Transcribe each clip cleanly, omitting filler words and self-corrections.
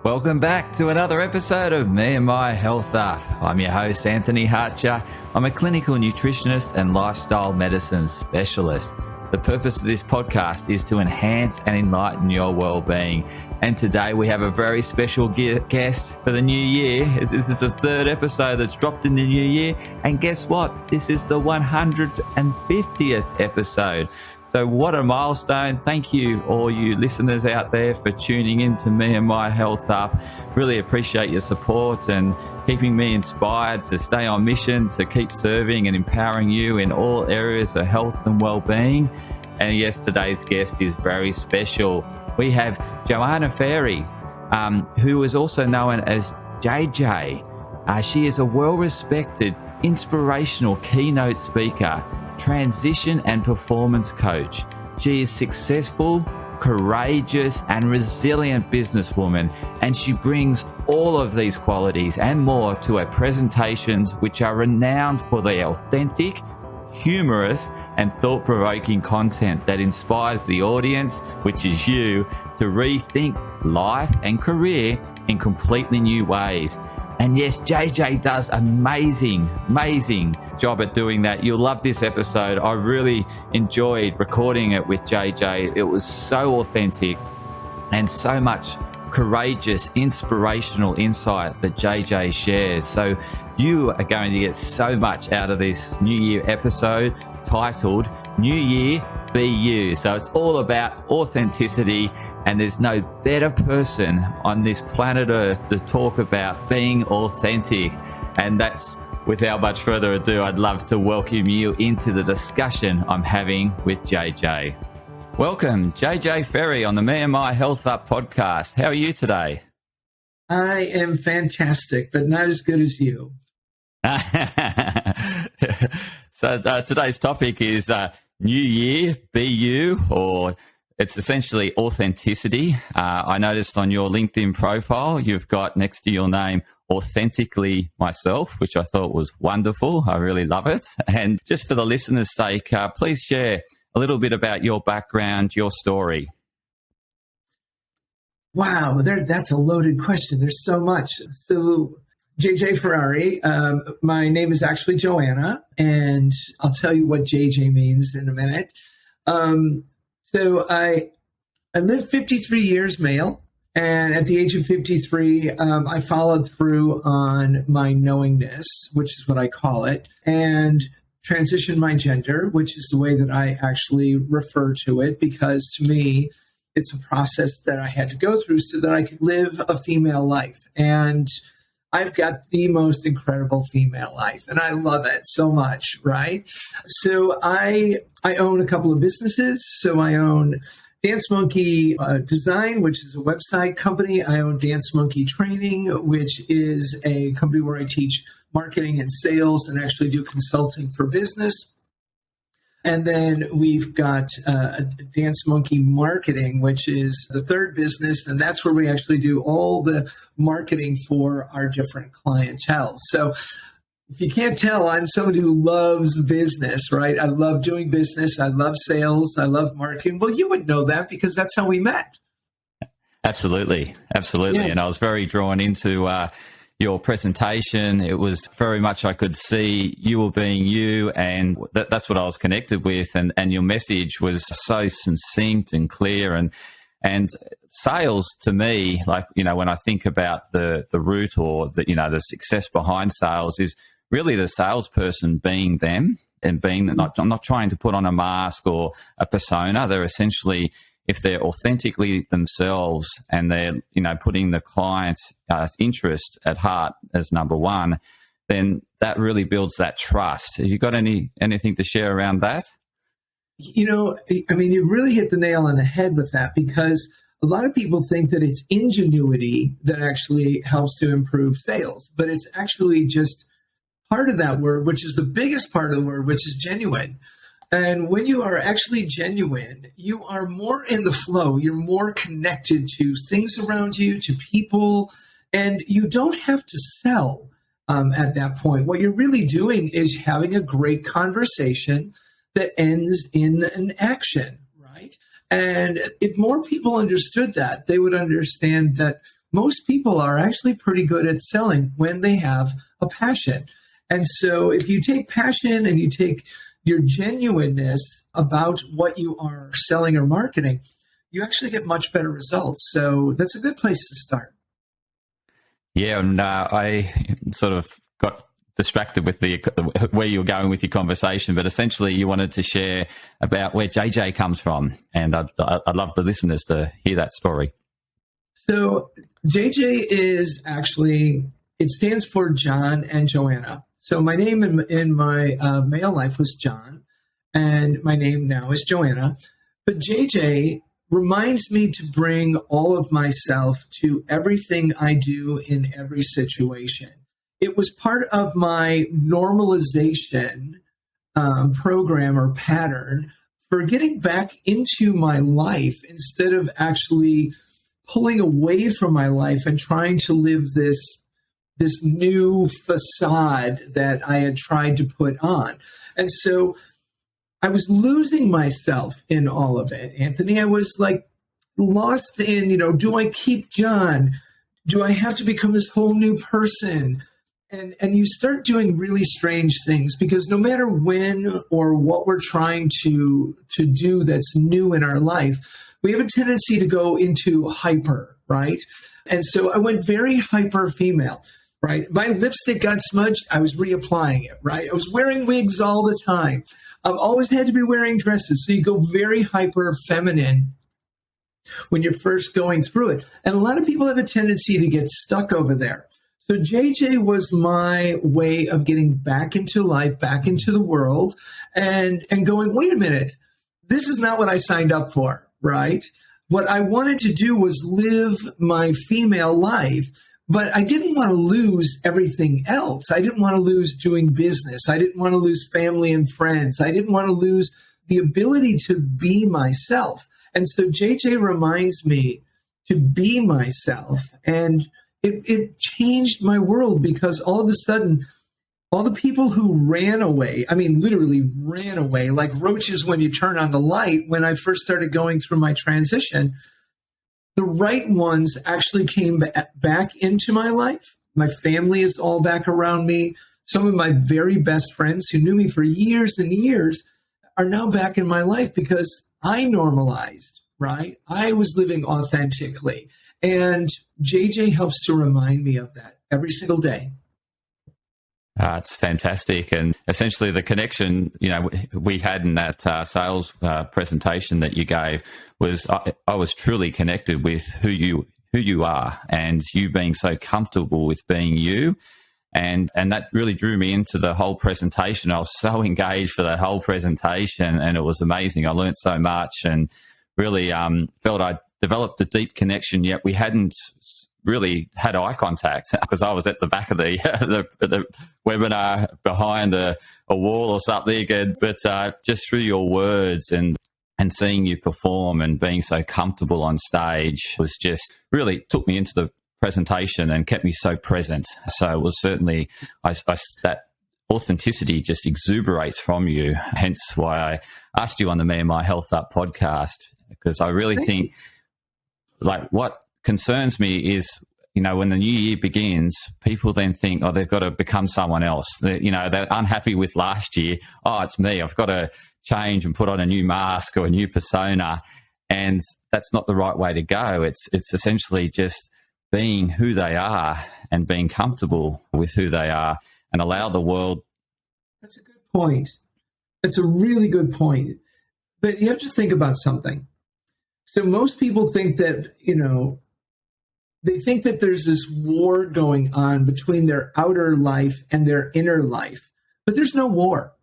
Welcome back to another episode of Me and My Health Up. I'm your host, Anthony Harcher. I'm a clinical nutritionist and lifestyle medicine specialist. The purpose of this podcast is to enhance and enlighten your well-being. And today we have a very special guest for the new year. This is the third episode that's dropped in the new year. And guess what? This is the 150th episode. So what a milestone. Thank you, all you listeners out there, for tuning in to Me and My Health Up. Really appreciate your support and keeping me inspired to stay on mission, to keep serving and empowering you in all areas of health and well-being. And yes, today's guest is very special. We have Joanna Ferrari, who is also known as JJ. She is a well-respected, inspirational keynote speaker, transition and performance coach. She is successful, courageous and resilient businesswoman, and she brings all of these qualities and more to her presentations, which are renowned for their authentic, humorous and thought-provoking content that inspires the audience, which is you, to rethink life and career in completely new ways. And yes, JJ does amazing job at doing that. You'll love this episode. I really enjoyed recording it with JJ. It was so authentic and so much courageous, inspirational insight that JJ shares. So you are going to get so much out of this New Year episode titled New Year, Be You. So it's all about authenticity, and there's no better person on this planet Earth to talk about being authentic. And that's, without much further ado, I'd love to welcome you into the discussion I'm having with JJ. Welcome, JJ Ferrari, on the Me and My Health Up podcast. How are you today? I am fantastic, but not as good as you. So today's topic is New Year, Be You, or it's essentially authenticity. I noticed on your LinkedIn profile, you've got next to your name, Authentically Myself, which I thought was wonderful. I really love it. And just for the listeners' sake, please share a little bit about your background, your story. Wow, that's a loaded question. There's so much. So JJ Ferrari, my name is actually Joanna, and I'll tell you what JJ means in a minute. So I lived 53 years male, and at the age of 53, I followed through on my knowingness, which is what I call it, and transitioned my gender, which is the way that I actually refer to it, because to me, it's a process that I had to go through so that I could live a female life. And I've got the most incredible female life, and I love it so much, right? So I own a couple of businesses. So I own Dance Monkey Design, which is a website company. I own Dance Monkey Training, which is a company where I teach marketing and sales and actually do consulting for business. And then we've got Dance Monkey Marketing, which is the third business, and that's where we actually do all the marketing for our different clientele. So if you can't tell, I'm somebody who loves business, right? I love doing business. I love sales. I love marketing. Well, you would know that because that's how we met. Absolutely. Yeah. And I was very drawn into your presentation. It was very much, I could see you were being you, and that's what I was connected with. And your message was so succinct and clear. And sales to me, like, when I think about the root or the success behind sales is really the salesperson being them and being I'm not trying to put on a mask or a persona. They're essentially, if they're authentically themselves and they're, putting the client's interest at heart as number one, then that really builds that trust. Have you got anything to share around that? You really hit the nail on the head with that, because a lot of people think that it's ingenuity that actually helps to improve sales, but it's actually just part of that word, which is the biggest part of the word, which is genuine. And when you are actually genuine, you are more in the flow. You're more connected to things around you, to people, and you don't have to sell at that point. What you're really doing is having a great conversation that ends in an action, right? And if more people understood that, they would understand that most people are actually pretty good at selling when they have a passion. And so if you take passion and you take your genuineness about what you are selling or marketing, you actually get much better results. So that's a good place to start. Yeah, and I sort of got distracted with where you were going with your conversation, but essentially you wanted to share about where JJ comes from, and I'd love the listeners to hear that story. So JJ is actually, it stands for John and Joanna. So my name in my male life was John, and my name now is Joanna. But JJ reminds me to bring all of myself to everything I do in every situation. It was part of my normalization program or pattern for getting back into my life instead of actually pulling away from my life and trying to live this new facade that I had tried to put on. And so I was losing myself in all of it, Anthony. I was like lost in, do I keep John? Do I have to become this whole new person? And you start doing really strange things because no matter when or what we're trying to do that's new in our life, we have a tendency to go into hyper, right? And so I went very hyper female, right? My lipstick got smudged. I was reapplying it, right? I was wearing wigs all the time. I've always had to be wearing dresses. So you go very hyper feminine when you're first going through it. And a lot of people have a tendency to get stuck over there. So JJ was my way of getting back into life, back into the world, and going, wait a minute, this is not what I signed up for, right? What I wanted to do was live my female life, but I didn't want to lose everything else. I didn't want to lose doing business. I didn't want to lose family and friends. I didn't want to lose the ability to be myself. And so JJ reminds me to be myself, and it changed my world because all of a sudden, all the people who ran away, I mean, literally ran away like roaches when you turn on the light, when I first started going through my transition, the right ones actually came back into my life. My family is all back around me. Some of my very best friends who knew me for years and years are now back in my life because I normalized, right? I was living authentically. And JJ helps to remind me of that every single day. It's fantastic. And essentially the connection, we had in that sales presentation that you gave was I was truly connected with who you are and you being so comfortable with being you. And that really drew me into the whole presentation. I was so engaged for that whole presentation and it was amazing. I learned so much and really felt I developed a deep connection, yet we hadn't really had eye contact because I was at the back of the webinar behind a wall or something. But just through your words and seeing you perform and being so comfortable on stage was just really took me into the presentation and kept me so present. So it was certainly that authenticity just exuberates from you. Hence why I asked you on the Me&my Health Up podcast, because I really think like what concerns me is, when the new year begins, people then think, they've got to become someone else. They're unhappy with last year. It's me. I've got to change and put on a new mask or a new persona. And that's not the right way to go. It's essentially just being who they are and being comfortable with who they are and allow the world. That's a good point. That's a really good point. But you have to think about something. So most people think that, they think that there's this war going on between their outer life and their inner life. But there's no war.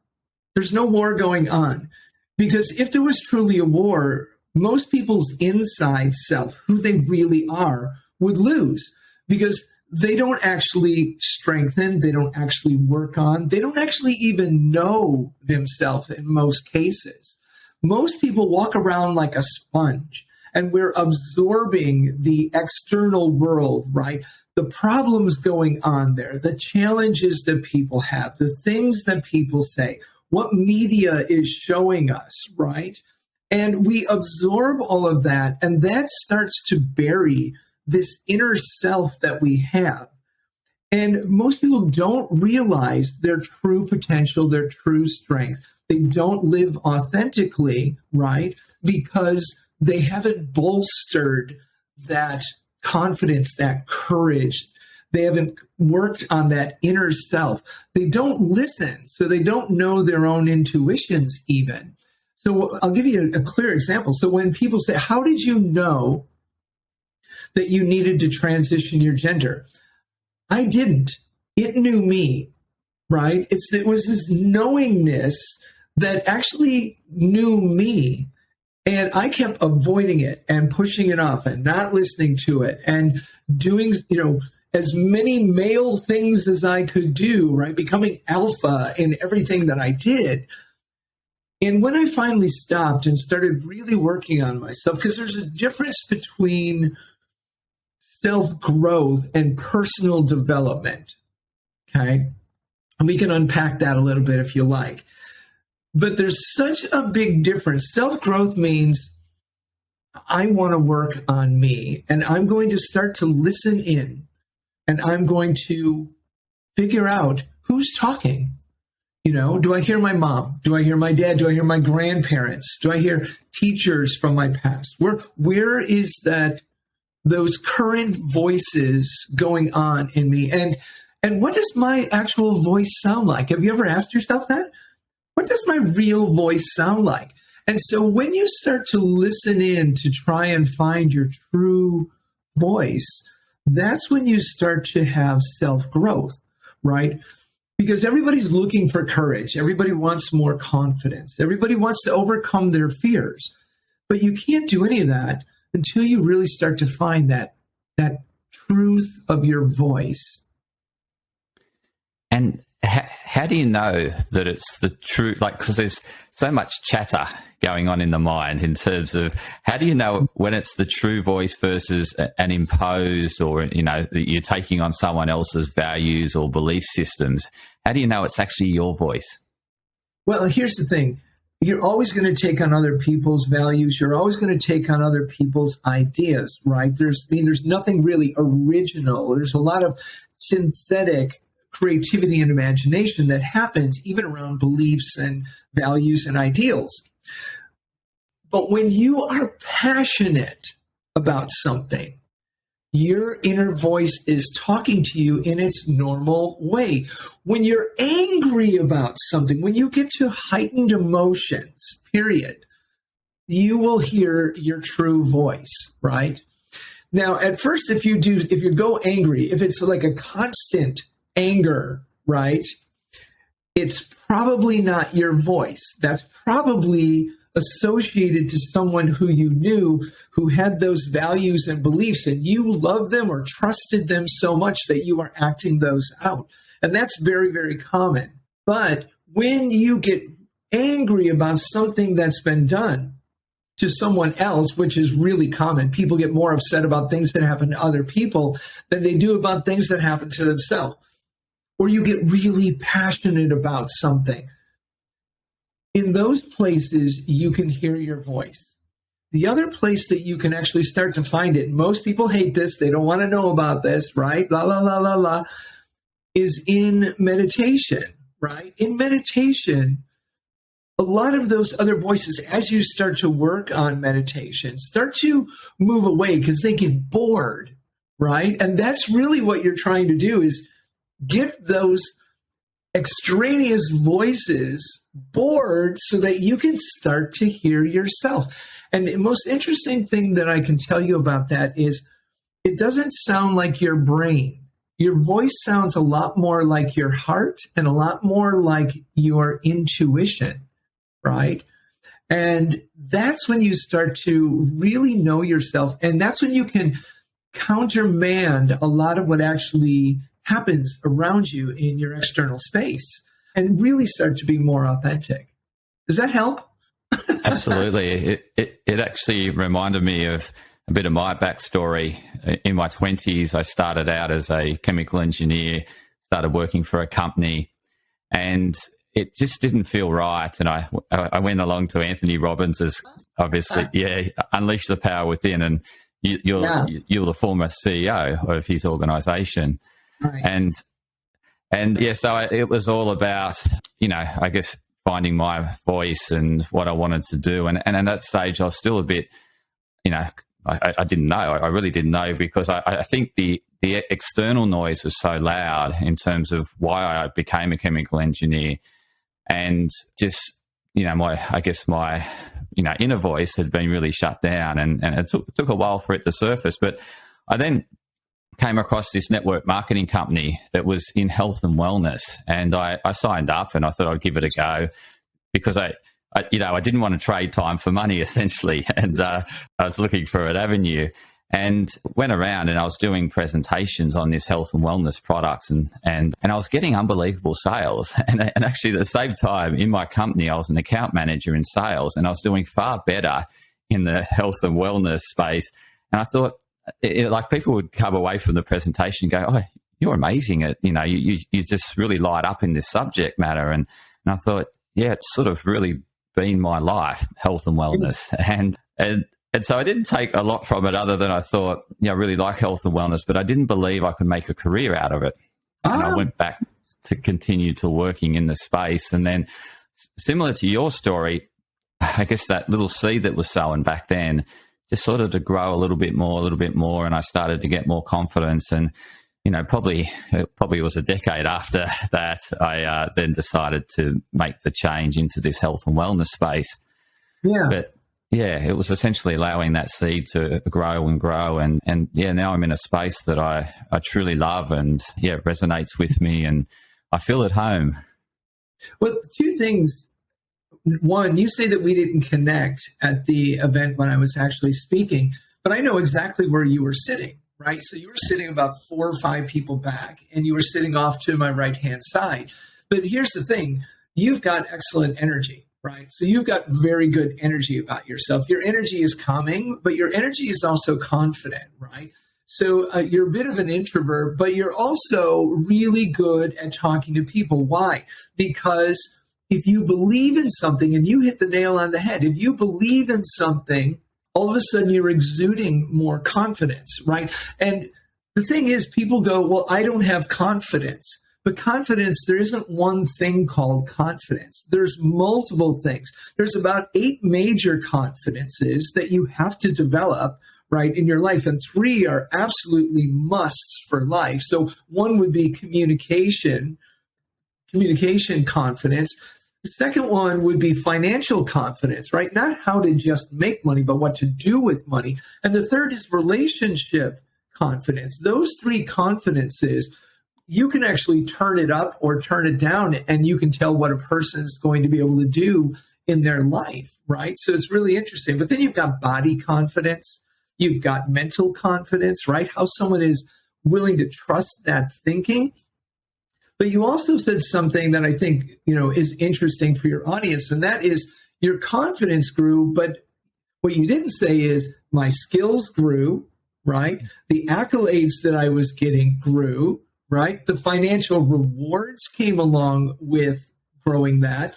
There's no war going on. Because if there was truly a war, most people's inside self, who they really are, would lose. Because they don't actually strengthen, they don't actually work on, they don't actually even know themselves in most cases. Most people walk around like a sponge. And we're absorbing the external world, right? The problems going on there, the challenges that people have, the things that people say, what media is showing us, right? And we absorb all of that, and that starts to bury this inner self that we have. And most people don't realize their true potential, their true strength. They don't live authentically, right? Because they haven't bolstered that confidence, that courage. They haven't worked on that inner self. They don't listen, so they don't know their own intuitions even. So I'll give you a clear example. So when people say, how did you know that you needed to transition your gender? I didn't. It knew me, right? It was this knowingness that actually knew me. And I kept avoiding it and pushing it off and not listening to it and doing, as many male things as I could do, right? Becoming alpha in everything that I did. And when I finally stopped and started really working on myself, because there's a difference between self-growth and personal development, okay? And we can unpack that a little bit if you like. But there's such a big difference. Self-growth means I want to work on me, and I'm going to start to listen in, and I'm going to figure out who's talking. Do I hear my mom? Do I hear my dad? Do I hear my grandparents? Do I hear teachers from my past? Where is those current voices going on in me? And what does my actual voice sound like? Have you ever asked yourself that? What does my real voice sound like? And so when you start to listen in to try and find your true voice, that's when you start to have self-growth, right? Because everybody's looking for courage. Everybody wants more confidence. Everybody wants to overcome their fears. But you can't do any of that until you really start to find that truth of your voice. And how do you know that it's the true, because there's so much chatter going on in the mind in terms of how do you know when it's the true voice versus an imposed or, that you're taking on someone else's values or belief systems? How do you know it's actually your voice? Well, here's the thing. You're always going to take on other people's values. You're always going to take on other people's ideas, right? There's nothing really original. There's a lot of synthetic creativity and imagination that happens even around beliefs and values and ideals. But when you are passionate about something, your inner voice is talking to you in its normal way. When you're angry about something, when you get to heightened emotions, period, you will hear your true voice, right? Now, at first, if you go angry, if it's like a constant anger, right, it's probably not your voice. That's probably associated to someone who you knew who had those values and beliefs, and you love them or trusted them so much that you are acting those out. And that's very, very common. But when you get angry about something that's been done to someone else, which is really common, people get more upset about things that happen to other people than they do about things that happen to themselves. Or you get really passionate about something. In those places, you can hear your voice. The other place that you can actually start to find it, most people hate this, they don't want to know about this, right? La, la, la, la, la, is in meditation, right? In meditation, a lot of those other voices, as you start to work on meditation, start to move away because they get bored, right? And that's really what you're trying to do, is get those extraneous voices bored so that you can start to hear yourself. And the most interesting thing that I can tell you about that is it doesn't sound like your brain. Your voice sounds a lot more like your heart and a lot more like your intuition, right? And that's when you start to really know yourself. And that's when you can countermand a lot of what actually happens around you in your external space and really start to be more authentic. Does that help? Absolutely. It actually reminded me of a bit of my backstory. In my 20s, I started out as a chemical engineer, started working for a company, and it just didn't feel right. And I went along to Anthony Robbins, as obviously, Unleash the Power Within. And you're the former CEO of his organization. Right. And yeah, so it was all about, I guess finding my voice and what I wanted to do. And at that stage, I was still a bit, I didn't know. I really didn't know, because I think the external noise was so loud in terms of why I became a chemical engineer, and just, my inner voice had been really shut down, and it took a while for it to surface. But I then came across this network marketing company that was in health and wellness, and I signed up, and I thought I'd give it a go, because I didn't want to trade time for money, essentially, and I was looking for an avenue, and went around, and I was doing presentations on this health and wellness products, and I was getting unbelievable sales, and actually at the same time in my company I was an account manager in sales, and I was doing far better in the health and wellness space, and I thought, like, people would come away from the presentation and go, "Oh, you're amazing at, you just really light up in this subject matter." And I thought, yeah, it's sort of really been my life, health and wellness. And so I didn't take a lot from it, other than I thought, I really like health and wellness, but I didn't believe I could make a career out of it. And I went back to continue to working in the space. And then, similar to your story, I guess that little seed that was sown back then just sort of to grow a little bit more, and I started to get more confidence. And probably was a decade after that, I then decided to make the change into this health and wellness space. Yeah. But yeah, it was essentially allowing that seed to grow and grow, and now I'm in a space that I truly love, and it resonates with me, and I feel at home. Well, two things. One, you say that we didn't connect at the event when I was actually speaking, but I know exactly where you were sitting, right? So you were sitting about 4 or 5 people back, and you were sitting off to my right-hand side. But here's the thing. You've got excellent energy, right? So you've got very good energy about yourself. Your energy is calming, but your energy is also confident, right? So you're a bit of an introvert, but you're also really good at talking to people. Why? Because if you believe in something, and you hit the nail on the head, if you believe in something, all of a sudden you're exuding more confidence, right? And the thing is, people go, well, I don't have confidence. But confidence, there isn't one thing called confidence. There's multiple things. There's about 8 major confidences that you have to develop, right, in your life. And 3 are absolutely musts for life. So one would be communication confidence. The second one would be financial confidence, right? Not how to just make money, but what to do with money. And the third is relationship confidence. Those 3 confidences, you can actually turn it up or turn it down, and you can tell what a person is going to be able to do in their life, right? So it's really interesting. But then you've got body confidence. You've got mental confidence, right? How someone is willing to trust that thinking. But you also said something that I think, is interesting for your audience, and that is your confidence grew, but what you didn't say is my skills grew, right? The accolades that I was getting grew, right? The financial rewards came along with growing that.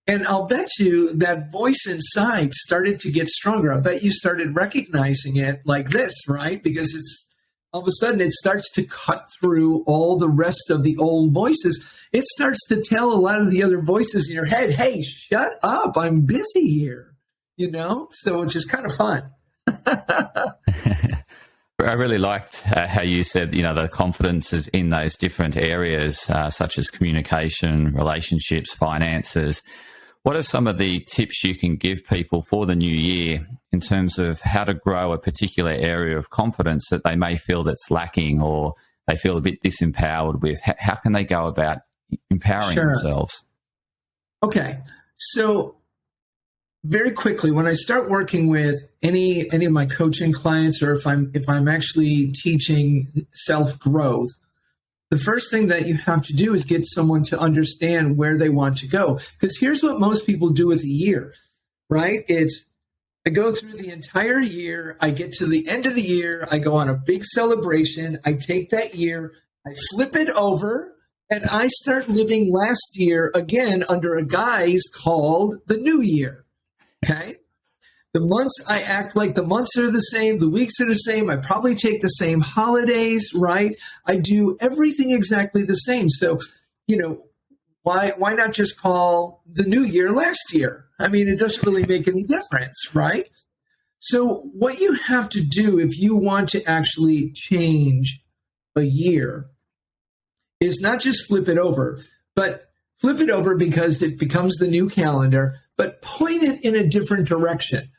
And I'll bet you that voice inside started to get stronger. I bet you started recognizing it like this, right? Because it's all of a sudden it starts to cut through all the rest of the old voices. It starts to tell a lot of the other voices in your head, hey, shut up, I'm busy here, So it's just kind of fun. I really liked how you said, the confidence is in those different areas, such as communication, relationships, finances. What are some of the tips you can give people for the new year in terms of how to grow a particular area of confidence that they may feel that's lacking, or they feel a bit disempowered with? How can they go about empowering themselves? Okay. So very quickly, when I start working with any of my coaching clients, or if I'm actually teaching self-growth, the first thing that you have to do is get someone to understand where they want to go. Because here's what most people do with a year, right? I go through the entire year, I get to the end of the year, I go on a big celebration, I take that year, I flip it over, and I start living last year again under a guise called the new year, okay? The months, I act like the months are the same, the weeks are the same. I probably take the same holidays, right? I do everything exactly the same. So, why not just call the new year last year? I mean, it doesn't really make any difference, right? So what you have to do if you want to actually change a year is not just flip it over, but flip it over because it becomes the new calendar, but point it in a different direction.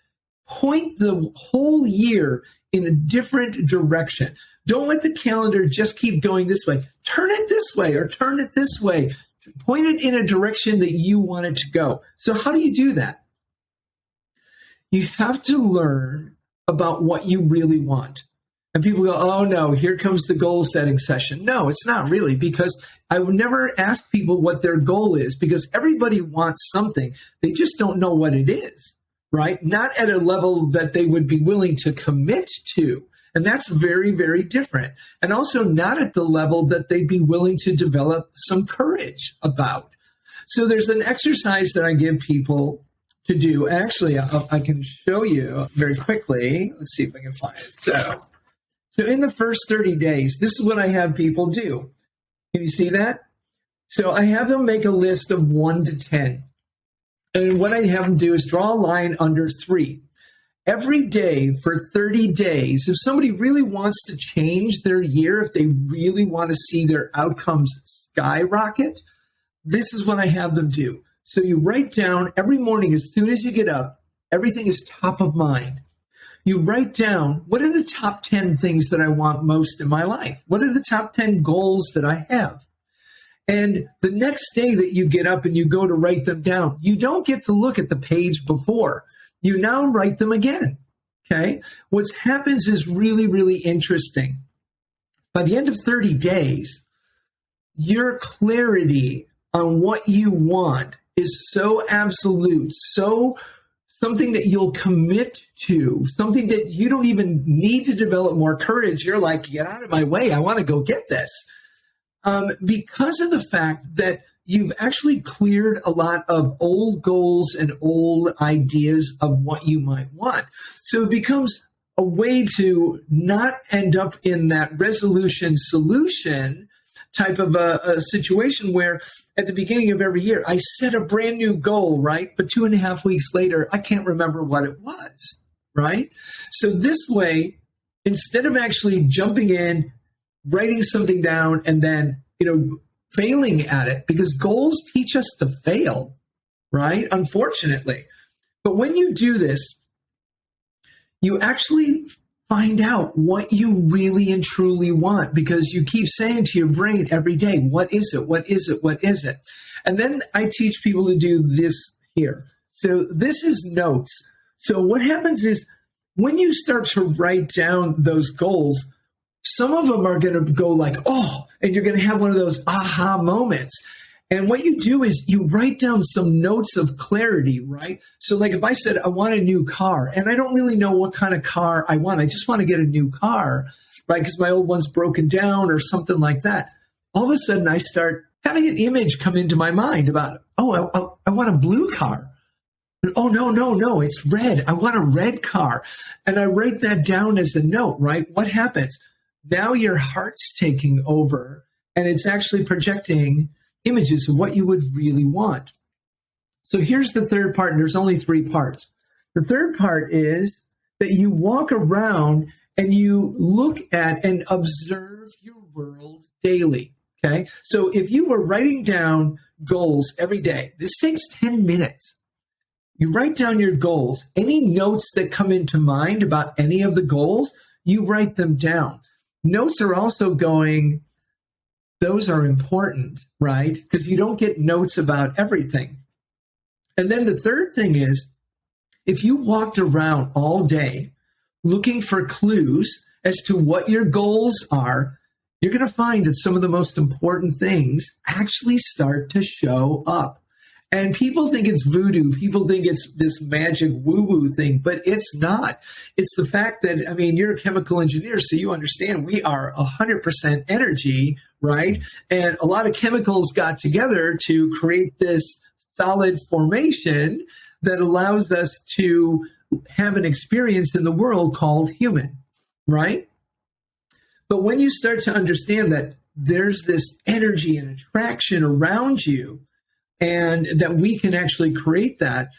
Point the whole year in a different direction. Don't let the calendar just keep going this way. Turn it this way or turn it this way. Point it in a direction that you want it to go. So how do you do that? You have to learn about what you really want. And people go, oh no, here comes the goal setting session. No, it's not really, because I would never ask people what their goal is, because everybody wants something. They just don't know what it is, right? Not at a level that they would be willing to commit to. And that's very, very different. And also not at the level that they'd be willing to develop some courage about. So there's an exercise that I give people to do. Actually, I can show you very quickly. Let's see if I can find it. So in the first 30 days, this is what I have people do. Can you see that? So I have them make a list of 1 to 10. And what I have them do is draw a line under 3. Every day for 30 days, if somebody really wants to change their year, if they really want to see their outcomes skyrocket, this is what I have them do. So you write down every morning as soon as you get up, everything is top of mind. You write down, what are the top 10 things that I want most in my life? What are the top 10 goals that I have? And the next day that you get up and you go to write them down, you don't get to look at the page before. You now write them again, okay? What happens is really, really interesting. By the end of 30 days, your clarity on what you want is so absolute, so something that you'll commit to, something that you don't even need to develop more courage. You're like, get out of my way. I want to go get this. Because of the fact that you've actually cleared a lot of old goals and old ideas of what you might want. So it becomes a way to not end up in that resolution solution type of a situation where at the beginning of every year, I set a brand new goal, right? But 2.5 weeks later, I can't remember what it was, right? So this way, instead of actually jumping in, writing something down, and then, failing at it, because goals teach us to fail, right? Unfortunately. But when you do this, you actually find out what you really and truly want, because you keep saying to your brain every day, what is it? What is it? What is it? And then I teach people to do this here. So this is notes. So what happens is when you start to write down those goals, some of them are going to go like, oh, and you're going to have one of those aha moments. And what you do is you write down some notes of clarity, right? So like if I said, I want a new car, and I don't really know what kind of car I want. I just want to get a new car, right? Because my old one's broken down or something like that. All of a sudden I start having an image come into my mind about, oh, I want a blue car. Oh, no, it's red. I want a red car. And I write that down as a note, right? What happens? Now your heart's taking over, and it's actually projecting images of what you would really want. So here's the third part, and there's only 3 parts. The third part is that you walk around and you look at and observe your world daily, okay? So if you were writing down goals every day, this takes 10 minutes. You write down your goals. Any notes that come into mind about any of the goals, you write them down. Notes are also going, those are important, right? Because you don't get notes about everything. And then the third thing is, if you walked around all day looking for clues as to what your goals are, you're going to find that some of the most important things actually start to show up. And people think it's voodoo. People think it's this magic woo-woo thing, but it's not. It's the fact that, you're a chemical engineer, so you understand we are 100% energy, right? And a lot of chemicals got together to create this solid formation that allows us to have an experience in the world called human, right? But when you start to understand that there's this energy and attraction around you, and that we can actually create that,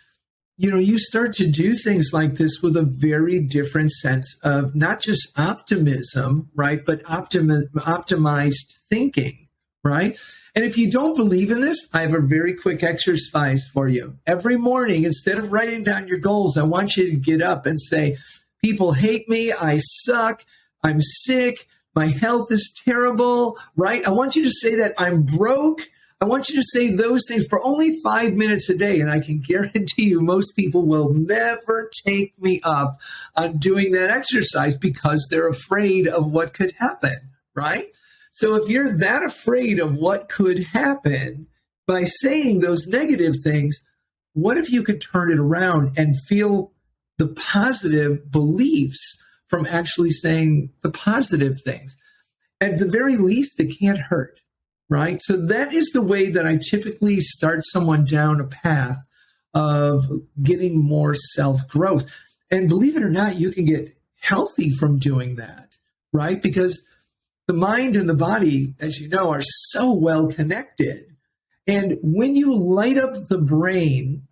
you start to do things like this with a very different sense of not just optimism, right, but optimized thinking, right? And if you don't believe in this, I have a very quick exercise for you. Every morning, instead of writing down your goals, I want you to get up and say, people hate me, I suck, I'm sick, my health is terrible, right? I want you to say that I'm broke. I want you to say those things for only 5 minutes a day, and I can guarantee you most people will never take me up on doing that exercise because they're afraid of what could happen, right? So if you're that afraid of what could happen by saying those negative things, what if you could turn it around and feel the positive beliefs from actually saying the positive things? At the very least, it can't hurt. Right? So that is the way that I typically start someone down a path of getting more self-growth. And believe it or not, you can get healthy from doing that, right? Because the mind and the body, as you know, are so well connected. And when you light up the brain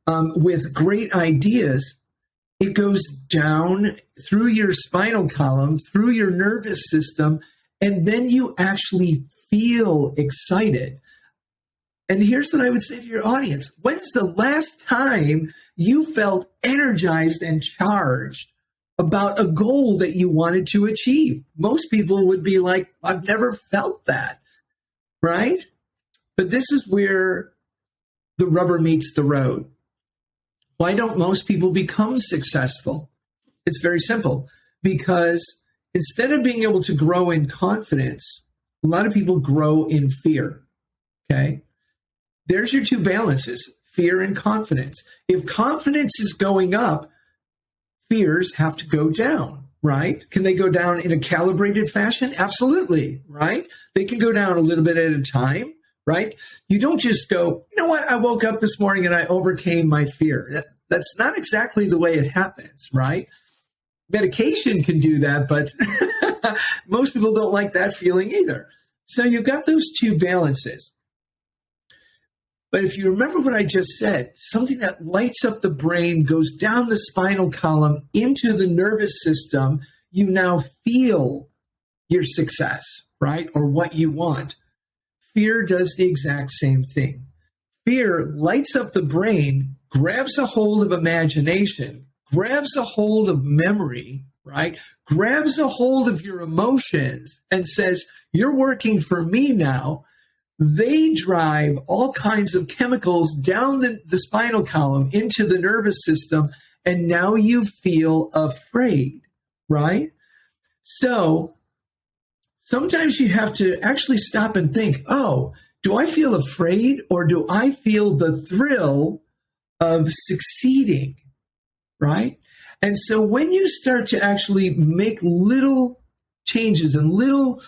with great ideas, it goes down through your spinal column, through your nervous system, and then you actually feel excited. And here's what I would say to your audience. When's the last time you felt energized and charged about a goal that you wanted to achieve? Most people would be like, I've never felt that, right? But this is where the rubber meets the road. Why don't most people become successful? It's very simple. Because instead of being able to grow in confidence, a lot of people grow in fear, okay? There's your two balances, fear and confidence. If confidence is going up, fears have to go down, right? Can they go down in a calibrated fashion? Absolutely, right? They can go down a little bit at a time, right? You don't just go, you know what, I woke up this morning and I overcame my fear. That's not exactly the way it happens, right? Medication can do that, but most people don't like that feeling either. So you've got those two balances. But if you remember what I just said, something that lights up the brain, goes down the spinal column into the nervous system, you now feel your success, right? Or what you want. Fear does the exact same thing. Fear lights up the brain, grabs a hold of imagination, grabs a hold of memory, right? Grabs a hold of your emotions and says, you're working for me now. They drive all kinds of chemicals down the spinal column into the nervous system, and now you feel afraid, right? So sometimes you have to actually stop and think, oh, do I feel afraid or do I feel the thrill of succeeding, right? And so when you start to actually make little changes and little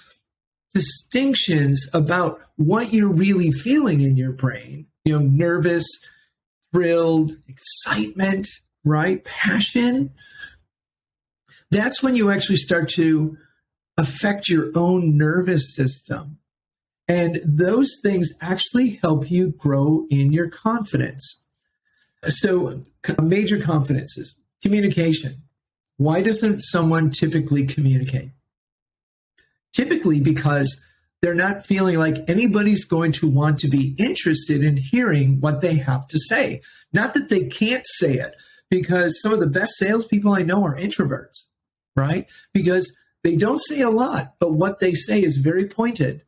distinctions about what you're really feeling in your brain, nervous, thrilled, excitement, right? Passion, that's when you actually start to affect your own nervous system. And those things actually help you grow in your confidence. So major confidences. Communication. Why doesn't someone typically communicate? Typically because they're not feeling like anybody's going to want to be interested in hearing what they have to say. Not that they can't say it, because some of the best salespeople I know are introverts, right? Because they don't say a lot, but what they say is very pointed.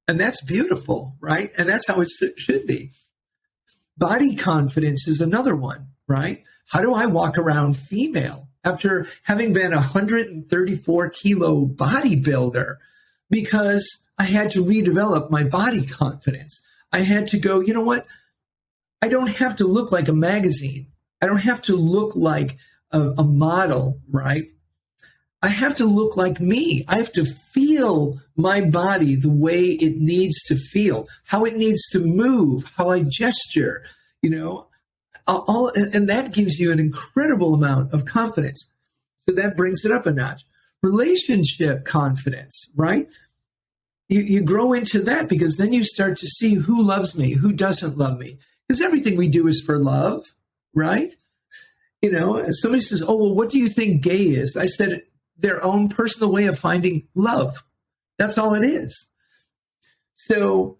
And that's beautiful, right? And that's how it should be. Body confidence is another one, right? How do I walk around female after having been a 134 kilo bodybuilder? Because I had to redevelop my body confidence. I had to go, you know what? I don't have to look like a magazine. I don't have to look like a model, right? I have to look like me. I have to feel my body the way it needs to feel, how it needs to move, how I gesture. And that gives you an incredible amount of confidence. So that brings it up a notch. Relationship confidence, right? You grow into that because then you start to see who loves me, who doesn't love me. Because everything we do is for love, right? Somebody says, oh, well, what do you think gay is? I said, their own personal way of finding love. That's all it is. So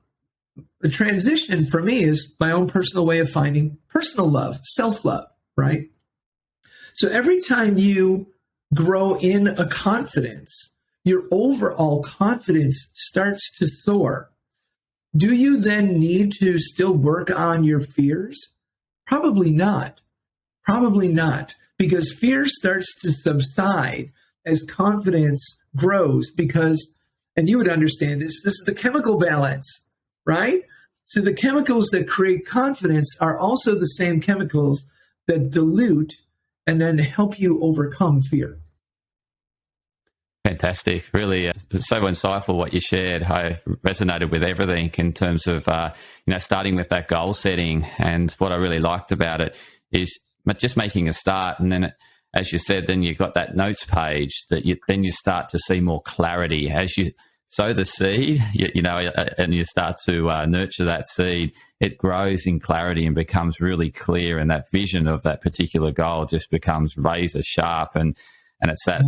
the transition for me is my own personal way of finding personal love, self-love, right? So every time you grow in a confidence, your overall confidence starts to soar. Do you then need to still work on your fears? Probably not. Probably not, because fear starts to subside as confidence grows because, and you would understand this is the chemical balance, right? So the chemicals that create confidence are also the same chemicals that dilute and then help you overcome fear. Fantastic. Really so insightful what you shared. I resonated with everything in terms of, starting with that goal setting. And what I really liked about it is just making a start. And then, as you said, then you've got that notes page that you start to see more clarity as you sow the seed, and you start to nurture that seed. It grows in clarity and becomes really clear. And that vision of that particular goal just becomes razor sharp. And it's that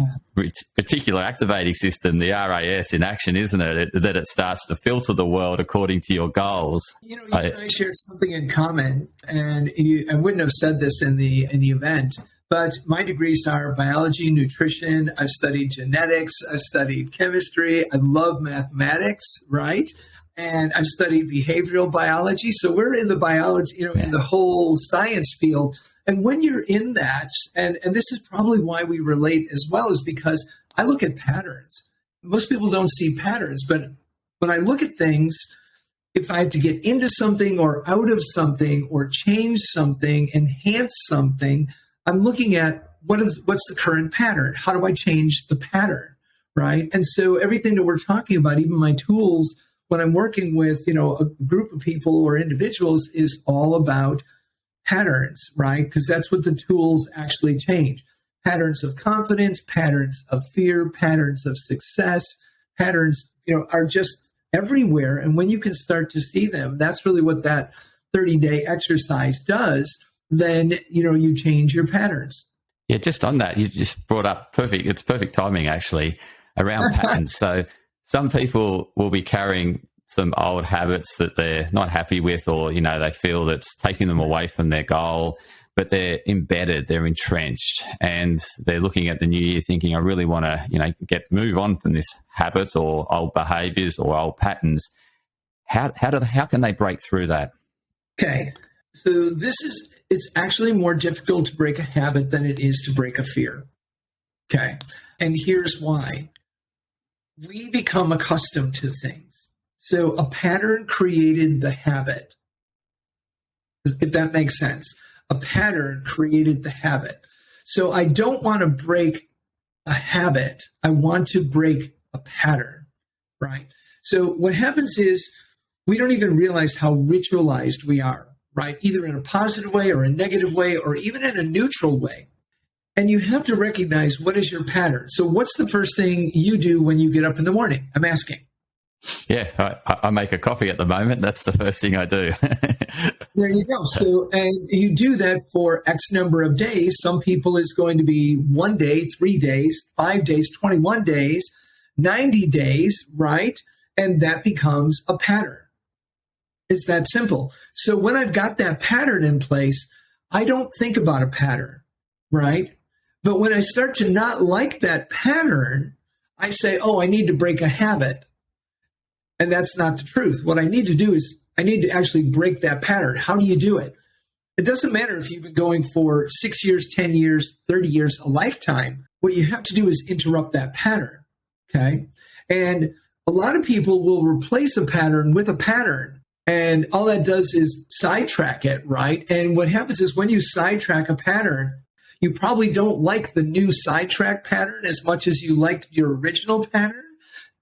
particular activating system, the RAS in action, isn't it? That it starts to filter the world according to your goals. You and I shared something in common, and I wouldn't have said this in the event, but my degrees are biology, nutrition. I've studied genetics. I've studied chemistry. I love mathematics, right? And I've studied behavioral biology. So we're in the biology, in the whole science field. And when you're in that, and this is probably why we relate as well, is because I look at patterns. Most people don't see patterns, but when I look at things, if I have to get into something or out of something or change something, enhance something, I'm looking at what's the current pattern? How do I change the pattern, right? And so everything that we're talking about, even my tools, when I'm working with, a group of people or individuals, is all about patterns, right? Because that's what the tools actually change. Patterns of confidence, patterns of fear, patterns of success, patterns, are just everywhere. And when you can start to see them, that's really what that 30-day exercise does. Then, you change your patterns. Yeah, just on that, you just brought up it's perfect timing actually around patterns. So some people will be carrying some old habits that they're not happy with, or, they feel that's taking them away from their goal, but they're embedded, they're entrenched, and they're looking at the new year thinking, I really want to, move on from this habit or old behaviors or old patterns. How can they break through that? Okay. So it's actually more difficult to break a habit than it is to break a fear. Okay. And here's why. We become accustomed to things. So a pattern created the habit, if that makes sense. A pattern created the habit. So I don't want to break a habit. I want to break a pattern, right? So what happens is we don't even realize how ritualized we are, right? Either in a positive way or a negative way or even in a neutral way. And you have to recognize what is your pattern. So what's the first thing you do when you get up in the morning? I'm asking. Yeah, I make a coffee at the moment. That's the first thing I do. There you go. So, and you do that for X number of days. Some people it's going to be 1 day, 3 days, 5 days, 21 days, 90 days, right? And that becomes a pattern. It's that simple. So when I've got that pattern in place, I don't think about a pattern, right? But when I start to not like that pattern, I say, oh, I need to break a habit. And that's not the truth. What I need to do is I need to actually break that pattern. How do you do it? It doesn't matter if you've been going for 6 years, 10 years, 30 years, a lifetime. What you have to do is interrupt that pattern, okay? And a lot of people will replace a pattern with a pattern, and all that does is sidetrack it, right? And what happens is when you sidetrack a pattern, you probably don't like the new sidetrack pattern as much as you liked your original pattern.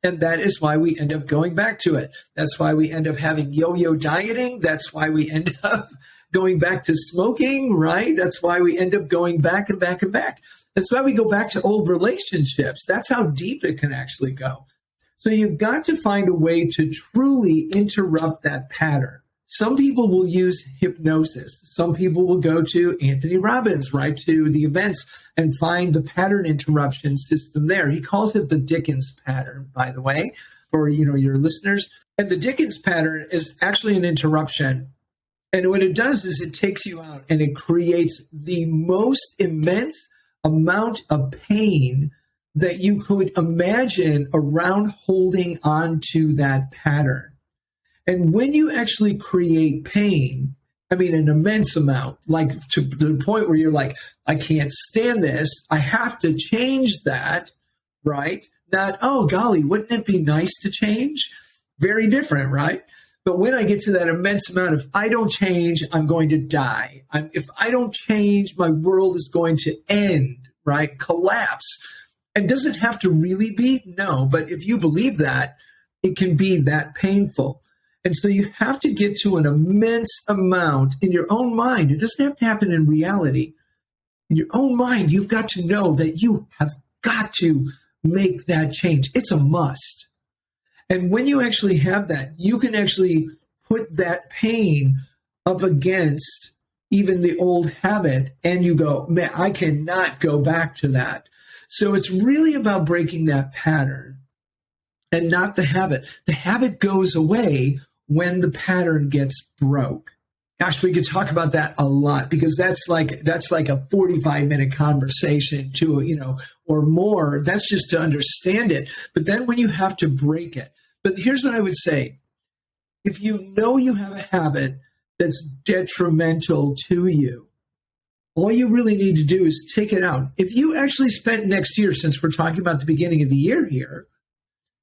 And that is why we end up going back to it. That's why we end up having yo-yo dieting. That's why we end up going back to smoking, right? That's why we end up going back and back and back. That's why we go back to old relationships. That's how deep it can actually go. So you've got to find a way to truly interrupt that pattern. Some people will use hypnosis. Some people will go to Anthony Robbins, right, to the events and find the pattern interruption system there. He calls it the Dickens pattern, by the way, for your listeners. And the Dickens pattern is actually an interruption. And what it does is it takes you out and it creates the most immense amount of pain that you could imagine around holding on to that pattern. And when you actually create pain, I mean, an immense amount, like to the point where you're like, I can't stand this. I have to change that, right? Not, oh, golly, wouldn't it be nice to change? Very different, right? But when I get to that immense amount of, I don't change, I'm going to die. If I don't change, my world is going to end, right? Collapse. And does it have to really be? No. But if you believe that, it can be that painful. And so you have to get to an immense amount in your own mind. It doesn't have to happen in reality. In your own mind, you've got to know that you have got to make that change. It's a must. And when you actually have that, you can actually put that pain up against even the old habit, and you go, man, I cannot go back to that. So it's really about breaking that pattern and not the habit. The habit goes away when the pattern gets broke. Gosh, we could talk about that a lot because that's like a 45-minute conversation or more. That's just to understand it. But then when you have to break it. But here's what I would say. If you know you have a habit that's detrimental to you, all you really need to do is take it out. If you actually spent next year, since we're talking about the beginning of the year here,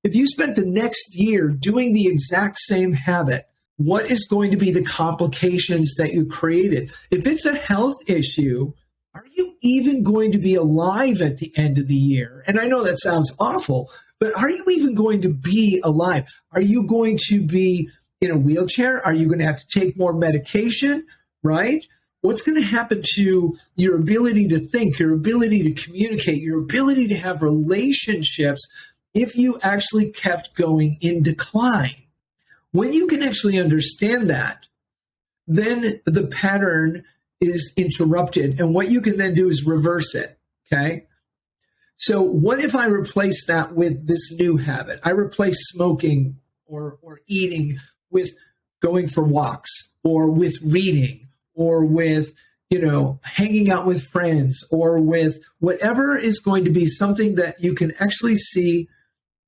if you spent the next year doing the exact same habit, what is going to be the complications that you created? If it's a health issue, are you even going to be alive at the end of the year? And I know that sounds awful, but are you even going to be alive? Are you going to be in a wheelchair? Are you going to have to take more medication, right? What's going to happen to your ability to think, your ability to communicate, your ability to have relationships if you actually kept going in decline? When you can actually understand that, then the pattern is interrupted. And what you can then do is reverse it, okay? So what if I replace that with this new habit? I replace smoking or eating with going for walks or with reading or with, hanging out with friends or with whatever is going to be something that you can actually see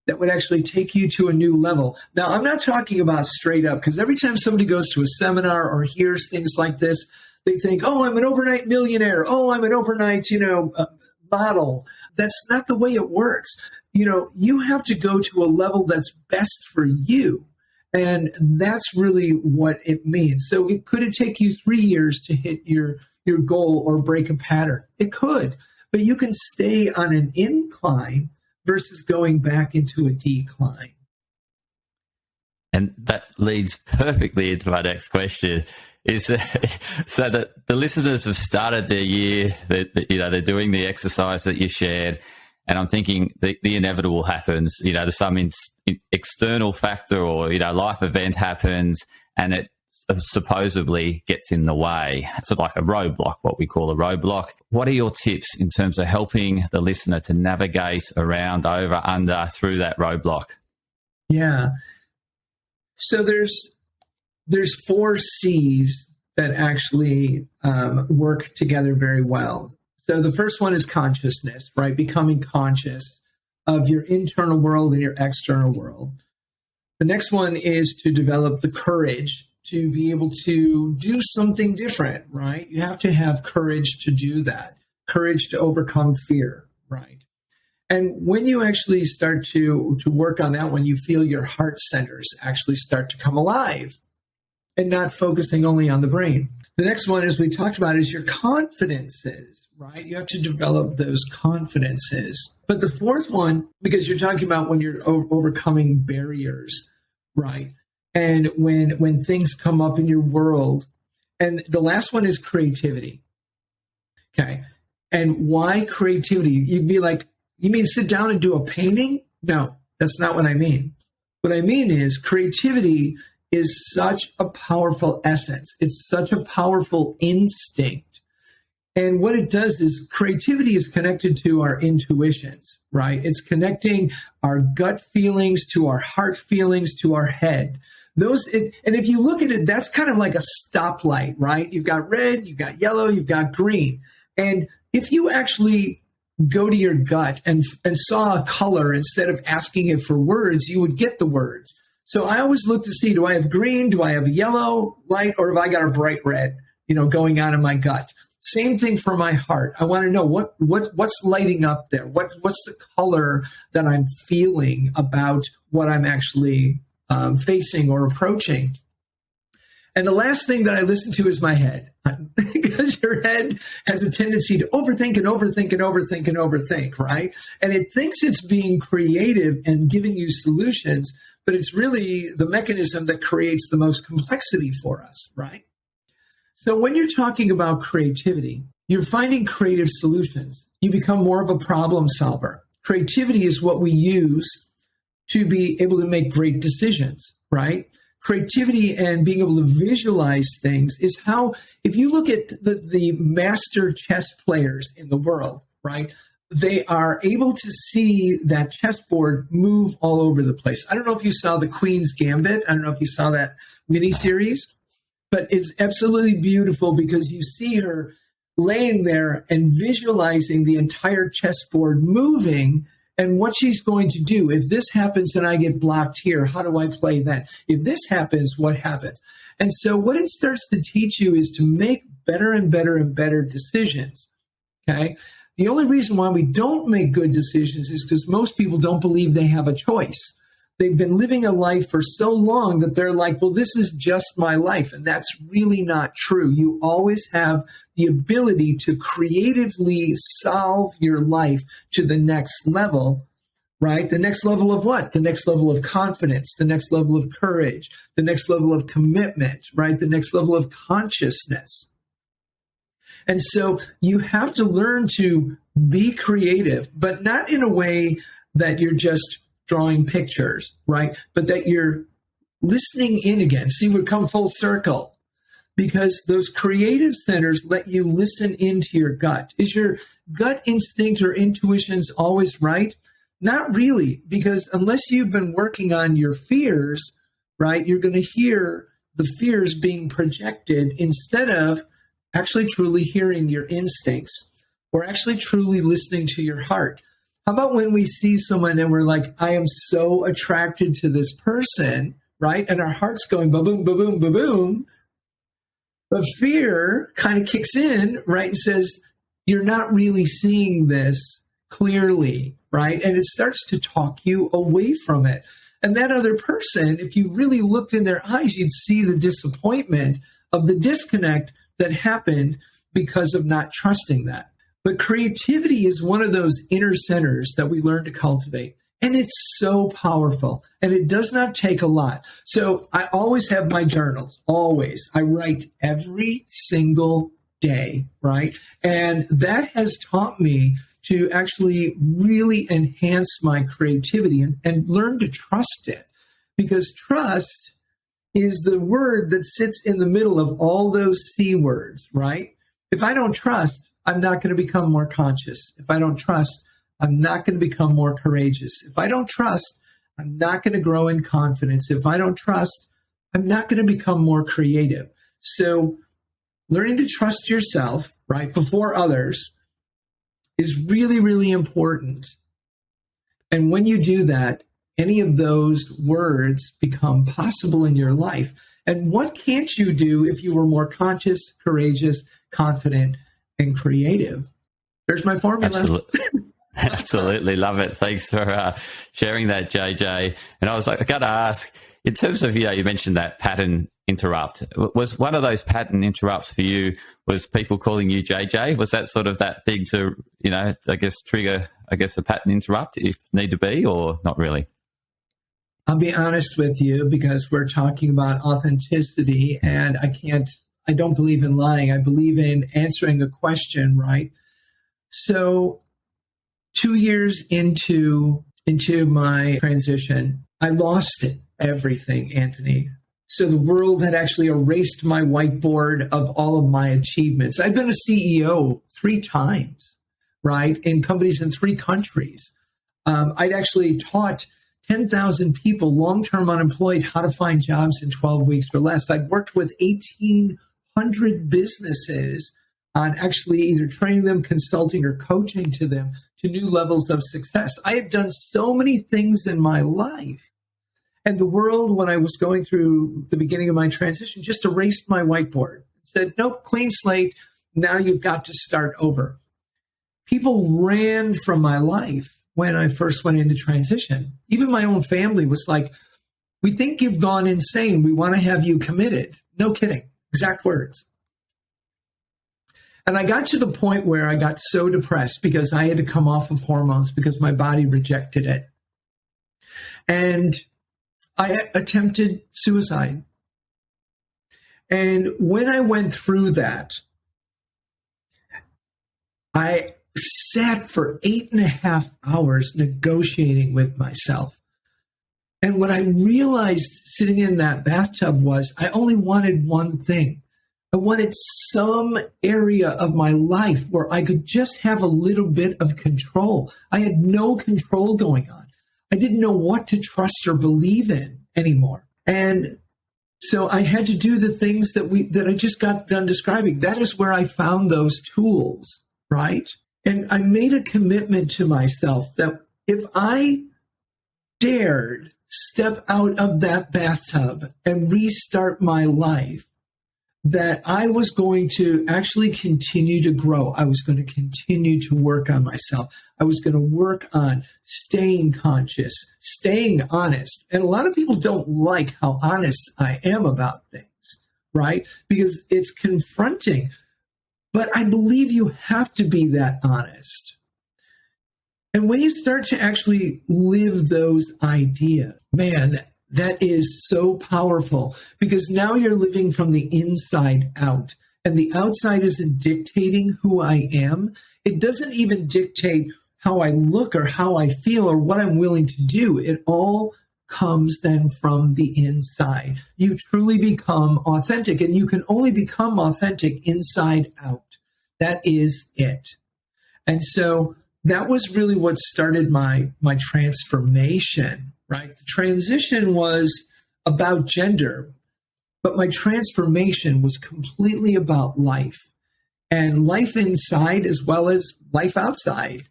that would actually take you to a new level. Now, I'm not talking about straight up, because every time somebody goes to a seminar or hears things like this, they think, oh, I'm an overnight millionaire. Oh, I'm an overnight, model. That's not the way it works. You have to go to a level that's best for you. And that's really what it means. So could it take you 3 years to hit your goal or break a pattern? It could, but you can stay on an incline versus going back into a decline. And that leads perfectly into my next question. Is so that the listeners have started their year, they're doing the exercise that you shared, and I'm thinking the inevitable happens. There's some external factor or life event happens, and it supposedly gets in the way. It's like a roadblock, what we call a roadblock. What are your tips in terms of helping the listener to navigate around, over, under, through that roadblock? Yeah. So there's 4 C's that actually work together very well. So the first one is consciousness, right? Becoming conscious of your internal world and your external world. The next one is to develop the courage to be able to do something different, right? You have to have courage to do that, courage to overcome fear, right? And when you actually start to work on that, when you feel your heart centers actually start to come alive, and not focusing only on the brain. The next one, as we talked about, is your confidences, right? You have to develop those confidences. But the fourth one, because you're talking about when you're overcoming barriers, right? And when things come up in your world. And the last one is creativity. Okay. And why creativity? You'd be like, you mean sit down and do a painting? No, that's not what I mean. What I mean is creativity is such a powerful essence. It's such a powerful instinct. And what it does is creativity is connected to our intuitions, right? It's connecting our gut feelings to our heart feelings to our head. And if you look at it, that's kind of like a stoplight, right? You've got red, you've got yellow, you've got green. And if you actually go to your gut and saw a color instead of asking it for words, you would get the words. So I always look to see, do I have green? Do I have a yellow light? Or have I got a bright red, going on in my gut? Same thing for my heart. I want to know what's lighting up there. What's the color that I'm feeling about what I'm actually facing or approaching. And the last thing that I listen to is my head, because your head has a tendency to overthink and overthink and overthink and overthink, right? And it thinks it's being creative and giving you solutions, but it's really the mechanism that creates the most complexity for us, right? So when you're talking about creativity, you're finding creative solutions. You become more of a problem solver. Creativity is what we use to be able to make great decisions, right? Creativity and being able to visualize things is how, if you look at the master chess players in the world, right, they are able to see that chessboard move all over the place. I don't know if you saw the Queen's Gambit. I don't know if you saw that miniseries, but it's absolutely beautiful because you see her laying there and visualizing the entire chessboard moving and what she's going to do. If this happens and I get blocked here, how do I play that? If this happens, what happens? And so what it starts to teach you is to make better and better and better decisions, okay? The only reason why we don't make good decisions is because most people don't believe they have a choice. They've been living a life for so long that they're like, well, this is just my life. And that's really not true. You always have the ability to creatively solve your life to the next level, right? The next level of what? The next level of confidence, the next level of courage, the next level of commitment, right? The next level of consciousness. And so you have to learn to be creative, but not in a way that you're just drawing pictures, right? But that you're listening in again. See, we come full circle because those creative centers let you listen into your gut. Is your gut instinct or intuitions always right? Not really, because unless you've been working on your fears, right, you're going to hear the fears being projected instead of actually truly hearing your instincts or actually truly listening to your heart. How about when we see someone and we're like, I am so attracted to this person, right? And our heart's going ba-boom, ba-boom, ba-boom. But fear kind of kicks in, right? And says, you're not really seeing this clearly, right? And it starts to talk you away from it. And that other person, if you really looked in their eyes, you'd see the disappointment of the disconnect that happened because of not trusting that. But creativity is one of those inner centers that we learn to cultivate. And it's so powerful. And it does not take a lot. So I always have my journals, always. I write every single day, right? And that has taught me to actually really enhance my creativity and learn to trust it. Because trust is the word that sits in the middle of all those C words, right? If I don't trust, I'm not going to become more conscious. If I don't trust, I'm not going to become more courageous. If I don't trust, I'm not going to grow in confidence. If I don't trust, I'm not going to become more creative. So learning to trust yourself, right, before others is really, really important. And when you do that, any of those words become possible in your life. And what can't you do if you were more conscious, courageous, confident, and creative? There's my formula. Absolutely love it. Thanks for sharing that, JJ. And I got to ask, in terms of, you mentioned that pattern interrupt. Was one of those pattern interrupts for you, was people calling you JJ? Was that sort of that thing to, I guess, trigger, a pattern interrupt if need to be, or not really? I'll be honest with you, because we're talking about authenticity, and I don't believe in lying. I believe in answering a question, right? So 2 years into my transition, I lost everything, Anthony. So the world had actually erased my whiteboard of all of my achievements. I've been a CEO 3 times, right, in companies in 3 countries. I'd actually taught 10,000 people, long-term unemployed, how to find jobs in 12 weeks or less. I've worked with 1,800 businesses on actually either training them, consulting, or coaching to them to new levels of success. I had done so many things in my life. And the world, when I was going through the beginning of my transition, just erased my whiteboard. Said, nope, clean slate. Now you've got to start over. People ran from my life when I first went into transition. Even my own family was like, we think you've gone insane. We want to have you committed. No kidding. Exact words. And I got to the point where I got so depressed because I had to come off of hormones because my body rejected it. And I attempted suicide. And when I went through that, I sat for 8.5 hours negotiating with myself. And what I realized sitting in that bathtub was I only wanted one thing. I wanted some area of my life where I could just have a little bit of control. I had no control going on. I didn't know what to trust or believe in anymore. And so I had to do the things that I just got done describing. That is where I found those tools, right? And I made a commitment to myself that if I dared step out of that bathtub and restart my life, that I was going to actually continue to grow. I was going to continue to work on myself. I was going to work on staying conscious, staying honest. And a lot of people don't like how honest I am about things, right? Because it's confronting. But I believe you have to be that honest. And when you start to actually live those ideas, man, that is so powerful, because now you're living from the inside out, and the outside isn't dictating who I am. It doesn't even dictate how I look or how I feel or what I'm willing to do. It all comes then from the inside. You truly become authentic, and you can only become authentic inside out. That is it. And so that was really what started my transformation, right? The transition was about gender, but my transformation was completely about life, and life inside as well as life outside.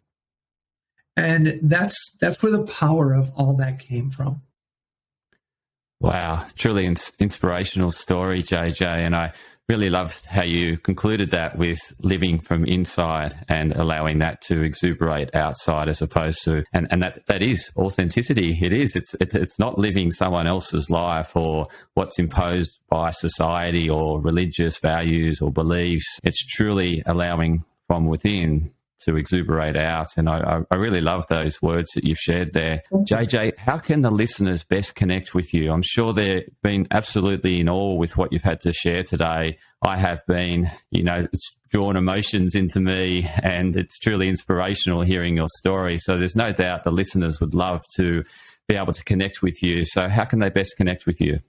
And that's where the power of all that came from. Wow, truly inspirational story, JJ. And I really loved how you concluded that with living from inside and allowing that to exuberate outside, as opposed to, and that is authenticity. It is. It's not living someone else's life or what's imposed by society or religious values or beliefs. It's truly allowing from within to exuberate out. And I really love those words that you've shared there. JJ, how can the listeners best connect with you? I'm sure they've been absolutely in awe with what you've had to share today. I have been, it's drawn emotions into me, and it's truly inspirational hearing your story. So there's no doubt the listeners would love to be able to connect with you. So how can they best connect with you?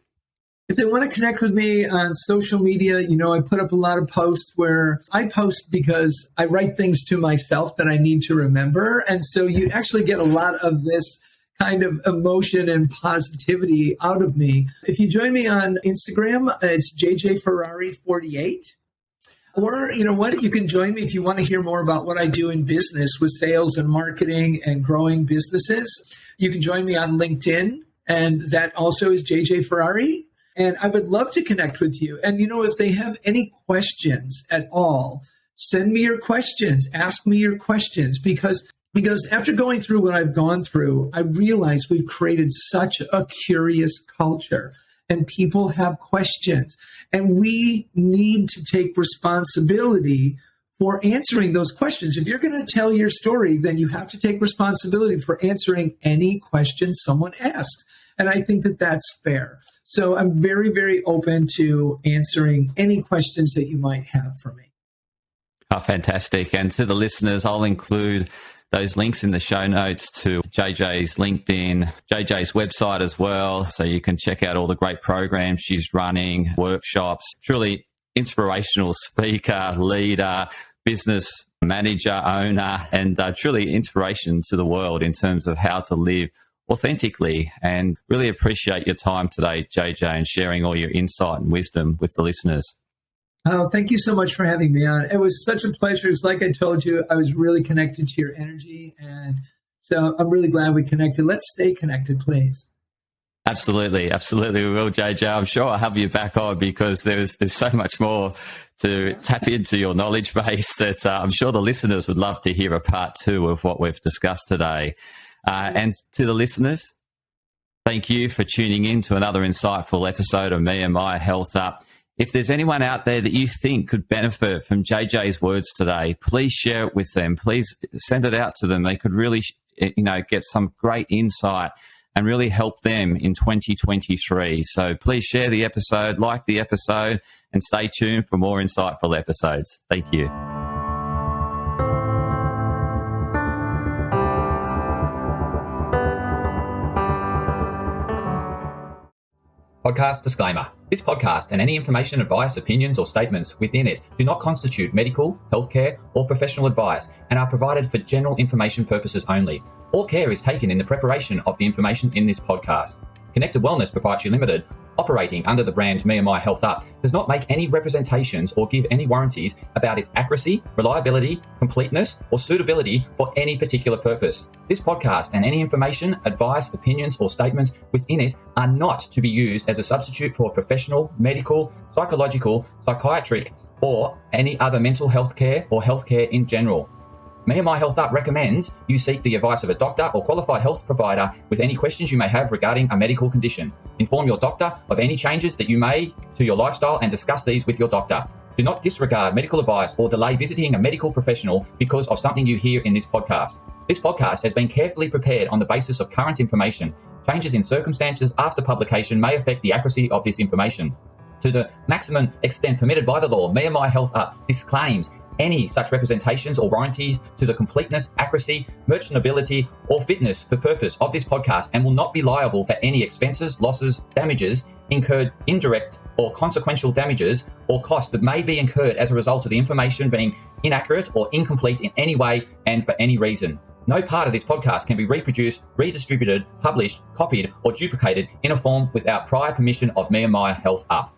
If they want to connect with me on social media, I put up a lot of posts where I post because I write things to myself that I need to remember. And so you actually get a lot of this kind of emotion and positivity out of me. If you join me on Instagram, it's JJ Ferrari 48. Or, you can join me if you want to hear more about what I do in business with sales and marketing and growing businesses. You can join me on LinkedIn, and that also is JJ Ferrari. And I would love to connect with you. And, if they have any questions at all, send me your questions, ask me your questions, because after going through what I've gone through, I realize we've created such a curious culture. and people have questions. And we need to take responsibility for answering those questions. If you're going to tell your story, then you have to take responsibility for answering any question someone asks. And I think that that's fair. So I'm very, very open to answering any questions that you might have for me. Oh, fantastic. And to the listeners, I'll include those links in the show notes to JJ's LinkedIn, JJ's website as well. So you can check out all the great programs she's running, workshops, truly inspirational speaker, leader, business manager, owner, and truly inspiration to the world in terms of how to live authentically. And really appreciate your time today, JJ, and sharing all your insight and wisdom with the listeners. Oh, thank you so much for having me on. It was such a pleasure. It's like I told you, I was really connected to your energy. And so I'm really glad we connected. Let's stay connected, please. Absolutely. Absolutely. We will, JJ. I'm sure I'll have you back on because there's so much more to tap into your knowledge base that I'm sure the listeners would love to hear a part 2 of what we've discussed today. And to the listeners, thank you for tuning in to another insightful episode of Me and My Health Up. If there's anyone out there that you think could benefit from JJ's words today, please share it with them. Please send it out to them. They could really, get some great insight and really help them in 2023. So please share the episode, like the episode, and stay tuned for more insightful episodes. Thank you. Podcast disclaimer. This podcast and any information, advice, opinions, or statements within it do not constitute medical, healthcare, or professional advice and are provided for general information purposes only. All care is taken in the preparation of the information in this podcast. Connected Wellness Proprietary Limited, operating under the brand me&my Health Up, does not make any representations or give any warranties about its accuracy, reliability, completeness, or suitability for any particular purpose. This podcast and any information, advice, opinions, or statements within it are not to be used as a substitute for professional, medical, psychological, psychiatric, or any other mental health care or healthcare in general. me&my Health Up recommends you seek the advice of a doctor or qualified health provider with any questions you may have regarding a medical condition. Inform your doctor of any changes that you may to your lifestyle and discuss these with your doctor. Do not disregard medical advice or delay visiting a medical professional because of something you hear in this podcast. This podcast has been carefully prepared on the basis of current information. Changes in circumstances after publication may affect the accuracy of this information. To the maximum extent permitted by the law, me&my Health Up disclaims any such representations or warranties to the completeness, accuracy, merchantability, or fitness for purpose of this podcast and will not be liable for any expenses, losses, damages incurred, indirect or consequential damages or costs that may be incurred as a result of the information being inaccurate or incomplete in any way and for any reason. No part of this podcast can be reproduced, redistributed, published, copied, or duplicated in a form without prior permission of me&my Health Up.